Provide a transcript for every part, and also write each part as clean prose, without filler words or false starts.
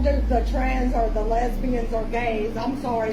don't do the trans or the lesbians or gays. I'm sorry.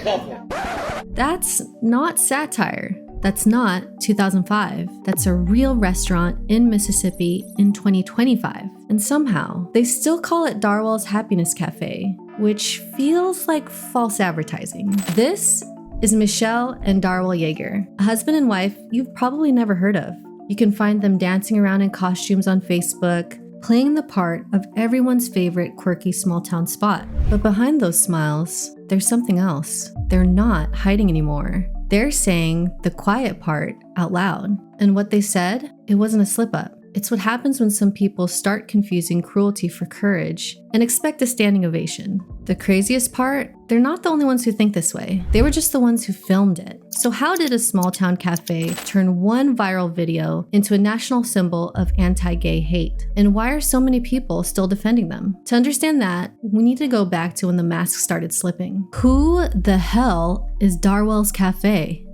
That's not satire. That's not 2005. That's a real restaurant in Mississippi in 2025. And somehow, they still call it Darwell's Happiness Café, which feels like false advertising. This is Michelle and Darwell Yeager, a husband and wife you've probably never heard of. You can find them dancing around in costumes on Facebook, playing the part of everyone's favorite quirky small town spot. But behind those smiles, there's something else. They're not hiding anymore. They're saying the quiet part out loud. And what they said, it wasn't a slip up. It's what happens when some people start confusing cruelty for courage and expect a standing ovation. The craziest part, they're not the only ones who think this way. They were just the ones who filmed it. So how did a small town cafe turn one viral video into a national symbol of anti-gay hate? And why are so many people still defending them? To understand that, we need to go back to when the mask started slipping. Who the hell is Darwell's Café?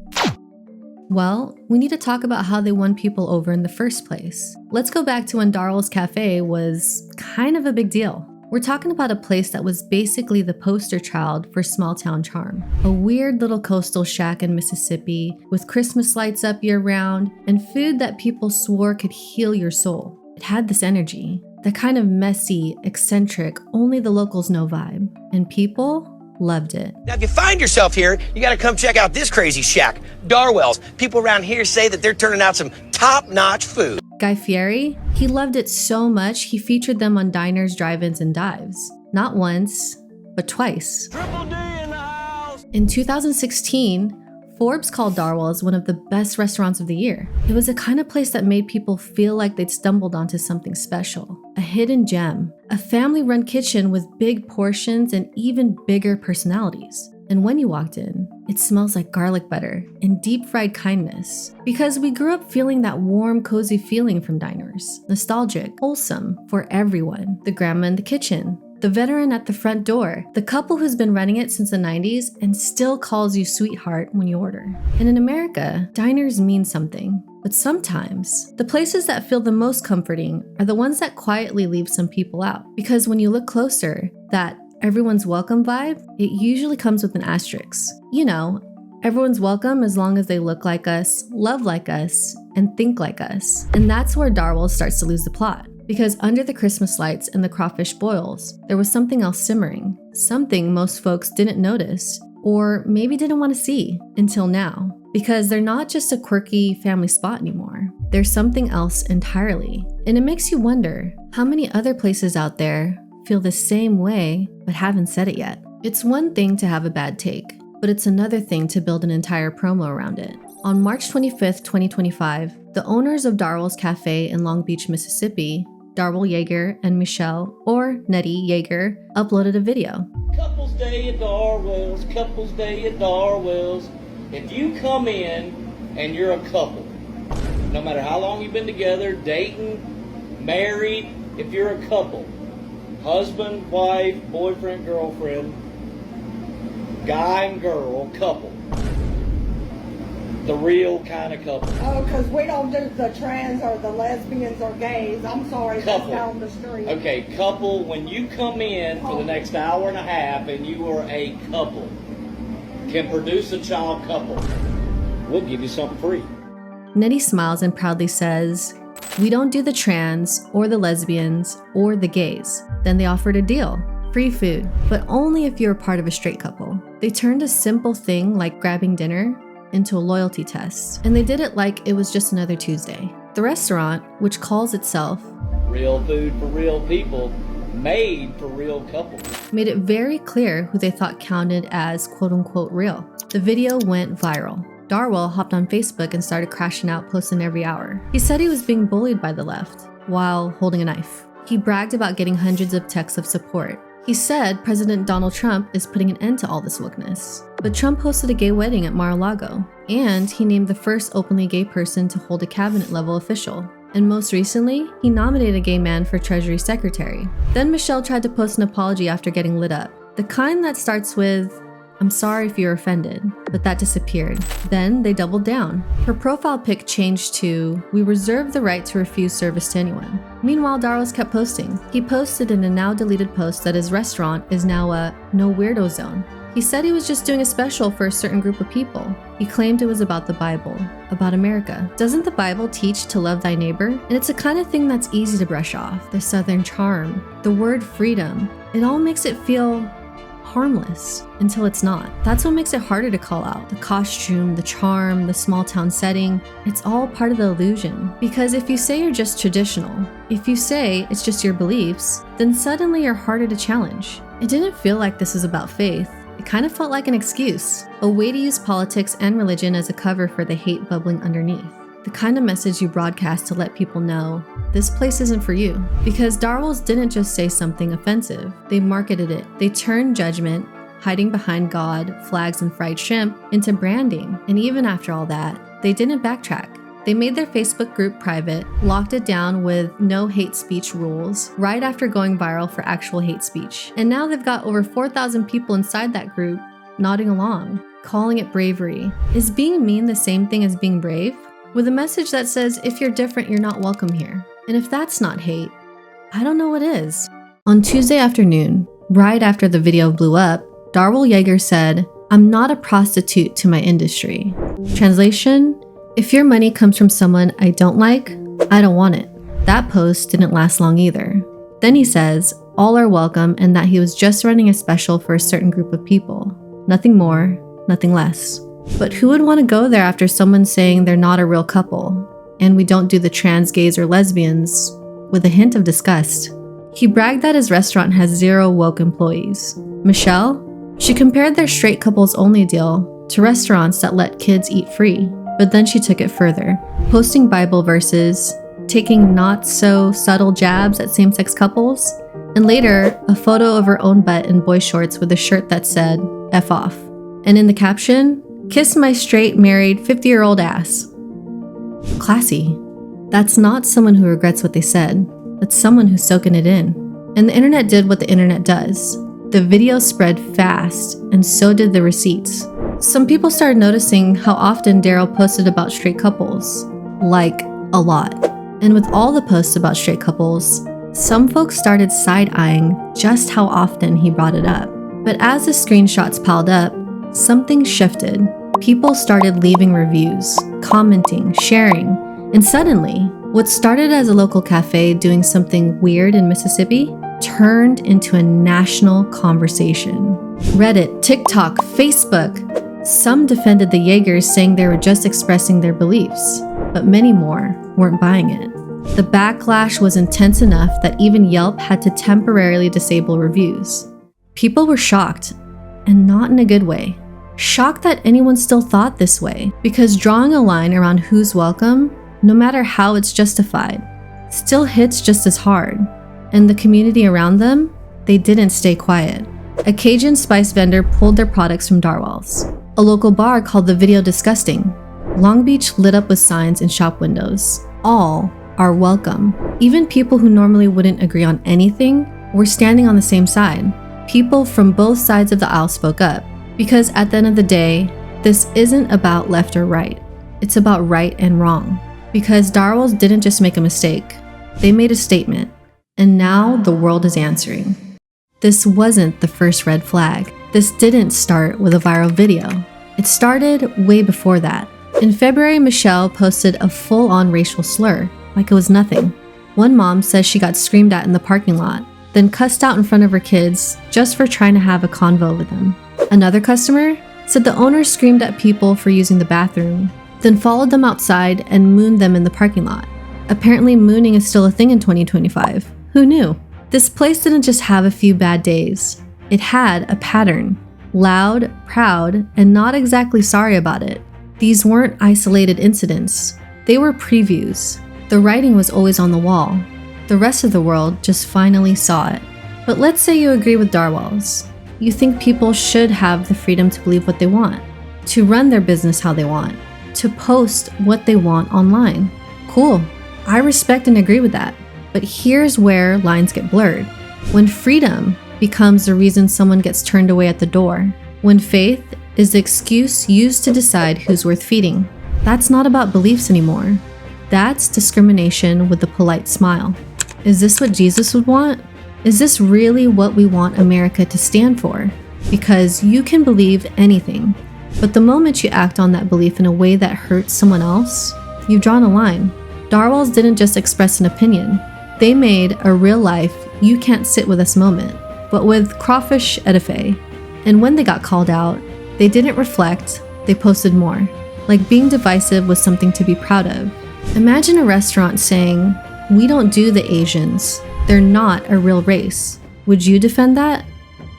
Well, we need to talk about how they won people over in the first place. Let's go back to when Darwell's Café was kind of a big deal. We're talking about a place that was basically the poster child for small town charm. A weird little coastal shack in Mississippi with Christmas lights up year round and food that people swore could heal your soul. It had this energy, that kind of messy, eccentric, only the locals know vibe. And people loved it. Now, if you find yourself here, you got to come check out this crazy shack, Darwell's. People around here say that they're turning out some top-notch food. Guy Fieri, he loved it so much he featured them on diners, drive-ins, and dives. Not once, but twice. Triple D in the house. In 2016, Forbes called Darwell's one of the best restaurants of the year. It was the kind of place that made people feel like they'd stumbled onto something special. A hidden gem. A family-run kitchen with big portions and even bigger personalities. And when you walked in, it smells like garlic butter and deep-fried kindness. Because we grew up feeling that warm, cozy feeling from diners. Nostalgic, wholesome, for everyone. The grandma in the kitchen, the veteran at the front door, the couple who's been running it since the 90s and still calls you sweetheart when you order. And in America, diners mean something. But sometimes, the places that feel the most comforting are the ones that quietly leave some people out. Because when you look closer, that everyone's welcome vibe, it usually comes with an asterisk. You know, everyone's welcome as long as they look like us, love like us, and think like us. And that's where Darwell starts to lose the plot. Because under the Christmas lights and the crawfish boils, there was something else simmering. Something most folks didn't notice, or maybe didn't want to see, until now. Because they're not just a quirky family spot anymore. There's something else entirely. And it makes you wonder, how many other places out there feel the same way, but haven't said it yet? It's one thing to have a bad take, but it's another thing to build an entire promo around it. On March 25th, 2025, the owners of Darwell's Café in Long Beach, Mississippi, Darwell Yeager and Michelle, or Nettie Yeager, uploaded a video. Couples Day at Darwell's, Couples Day at Darwell's. If you come in and you're a couple, no matter how long you've been together, dating, married, if you're a couple, husband, wife, boyfriend, girlfriend, guy and girl, couple. The real kind of couple. Oh, because we don't do the trans or the lesbians or gays. I'm sorry, Couple. that's down the street. Okay, couple, when you come in for the next hour and a half and you are a couple, can produce a child couple, we'll give you something free. Nettie smiles and proudly says, "We don't do the trans or the lesbians or the gays." Then they offered a deal. Free food, but only if you're a part of a straight couple. They turned a simple thing like grabbing dinner into a loyalty test, and they did it like it was just another Tuesday. The restaurant, which calls itself Real Food for Real People, made for real couples, made it very clear who they thought counted as quote-unquote real. The video went viral. Darwell hopped on Facebook and started crashing out, posting every hour. He said he was being bullied by the left while holding a knife. He bragged about getting hundreds of texts of support. He said President Donald Trump is putting an end to all this wokeness. But Trump hosted a gay wedding at Mar-a-Lago, and he named the first openly gay person to hold a cabinet-level official. And most recently, he nominated a gay man for Treasury Secretary. Then Michelle tried to post an apology after getting lit up. The kind that starts with, "I'm sorry if you're offended," but that disappeared. Then they doubled down. Her profile pic changed to, "We reserve the right to refuse service to anyone." Meanwhile, Darwell kept posting. He posted in a now deleted post that his restaurant is now a no weirdo zone. He said he was just doing a special for a certain group of people. He claimed it was about the Bible, about America. Doesn't the Bible teach to love thy neighbor? And it's a kind of thing that's easy to brush off. The Southern charm, the word freedom, it all makes it feel harmless until it's not. That's what makes it harder to call out. The costume, the charm, the small town setting, it's all part of the illusion. Because if you say you're just traditional, if you say it's just your beliefs, then suddenly you're harder to challenge. It didn't feel like this was about faith. It kind of felt like an excuse, a way to use politics and religion as a cover for the hate bubbling underneath. The kind of message you broadcast to let people know, this place isn't for you. Because Darwell's didn't just say something offensive, they marketed it. They turned judgment, hiding behind God, flags, and fried shrimp, into branding. And even after all that, they didn't backtrack. They made their Facebook group private, locked it down with no hate speech rules, right after going viral for actual hate speech. And now they've got over 4,000 people inside that group nodding along, calling it bravery. Is being mean the same thing as being brave? With a message that says, if you're different, you're not welcome here. And if that's not hate, I don't know what is. On Tuesday afternoon, right after the video blew up, Darwell Yeager said, "I'm not a prostitute to my industry." Translation: if your money comes from someone I don't like, I don't want it. That post didn't last long either. Then he says, all are welcome and that he was just running a special for a certain group of people. Nothing more, nothing less. But who would want to go there after someone saying they're not a real couple, and we don't do the trans gays or lesbians, with a hint of disgust? He bragged that his restaurant has 0 woke employees. Michelle? She compared their straight couples only deal to restaurants that let kids eat free. But then she took it further, posting Bible verses, taking not so subtle jabs at same-sex couples, and later, a photo of her own butt in boy shorts with a shirt that said, F off. And in the caption, kiss my straight, married, 50-year-old ass. Classy. That's not someone who regrets what they said. That's someone who's soaking it in. And the internet did what the internet does. The video spread fast, and so did the receipts. Some people started noticing how often Darwell posted about straight couples. Like, a lot. And with all the posts about straight couples, some folks started side-eyeing just how often he brought it up. But as the screenshots piled up, something shifted. People started leaving reviews, commenting, sharing, and suddenly, what started as a local cafe doing something weird in Mississippi turned into a national conversation. Reddit, TikTok, Facebook. Some defended the Yeagers, saying they were just expressing their beliefs, but many more weren't buying it. The backlash was intense enough that even Yelp had to temporarily disable reviews. People were shocked, and not in a good way. Shocked that anyone still thought this way, because drawing a line around who's welcome, no matter how it's justified, still hits just as hard. And the community around them, they didn't stay quiet. A Cajun spice vendor pulled their products from Darwell's. A local bar called the video disgusting. Long Beach lit up with signs in shop windows. All are welcome. Even people who normally wouldn't agree on anything were standing on the same side. People from both sides of the aisle spoke up. Because at the end of the day, this isn't about left or right. It's about right and wrong. Because Darwell's didn't just make a mistake. They made a statement. And now the world is answering. This wasn't the first red flag. This didn't start with a viral video. It started way before that. In February, Michelle posted a full-on racial slur, like it was nothing. One mom says she got screamed at in the parking lot, then cussed out in front of her kids just for trying to have a convo with them. Another customer said the owner screamed at people for using the bathroom, then followed them outside and mooned them in the parking lot. Apparently, mooning is still a thing in 2025. Who knew? This place didn't just have a few bad days. It had a pattern. Loud, proud, and not exactly sorry about it. These weren't isolated incidents. They were previews. The writing was always on the wall. The rest of the world just finally saw it. But let's say you agree with Darwell's. You think people should have the freedom to believe what they want, to run their business how they want, to post what they want online. Cool. I respect and agree with that. But here's where lines get blurred. When freedom becomes the reason someone gets turned away at the door, when faith is the excuse used to decide who's worth feeding. That's not about beliefs anymore. That's discrimination with a polite smile. Is this what Jesus would want? Is this really what we want America to stand for? Because you can believe anything, but the moment you act on that belief in a way that hurts someone else, you've drawn a line. Darwells didn't just express an opinion. They made a real life, you can't sit with us moment, but with crawfish etouffee. And when they got called out, they didn't reflect, they posted more. Like being divisive was something to be proud of. Imagine a restaurant saying, "We don't do the Asians. They're not a real race." Would you defend that?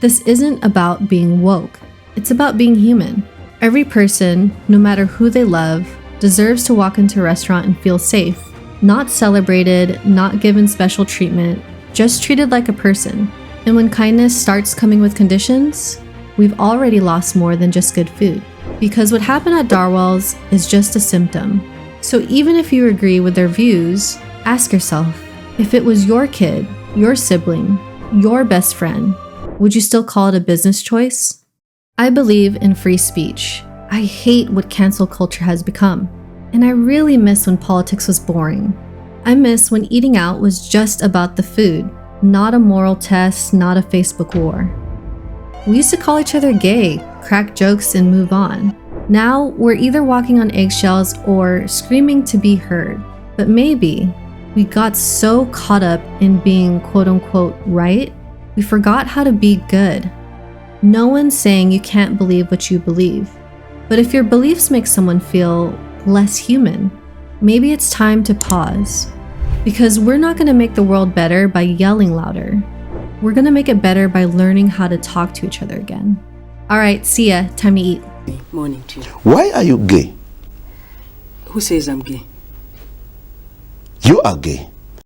This isn't about being woke. It's about being human. Every person, no matter who they love, deserves to walk into a restaurant and feel safe. Not celebrated, not given special treatment, just treated like a person. And when kindness starts coming with conditions, we've already lost more than just good food. Because what happened at Darwell's is just a symptom. So even if you agree with their views, ask yourself, if it was your kid, your sibling, your best friend, would you still call it a business choice? I believe in free speech. I hate what cancel culture has become. And I really miss when politics was boring. I miss when eating out was just about the food, not a moral test, not a Facebook war. We used to call each other gay, crack jokes, and move on. Now, we're either walking on eggshells or screaming to be heard. But maybe we got so caught up in being quote-unquote right, we forgot how to be good. No one's saying you can't believe what you believe. But if your beliefs make someone feel less human, maybe it's time to pause. Because we're not going to make the world better by yelling louder. We're going to make it better by learning how to talk to each other again. All right, see ya. Time to eat. Morning to you. Why are you gay? Who says I'm gay? You are gay.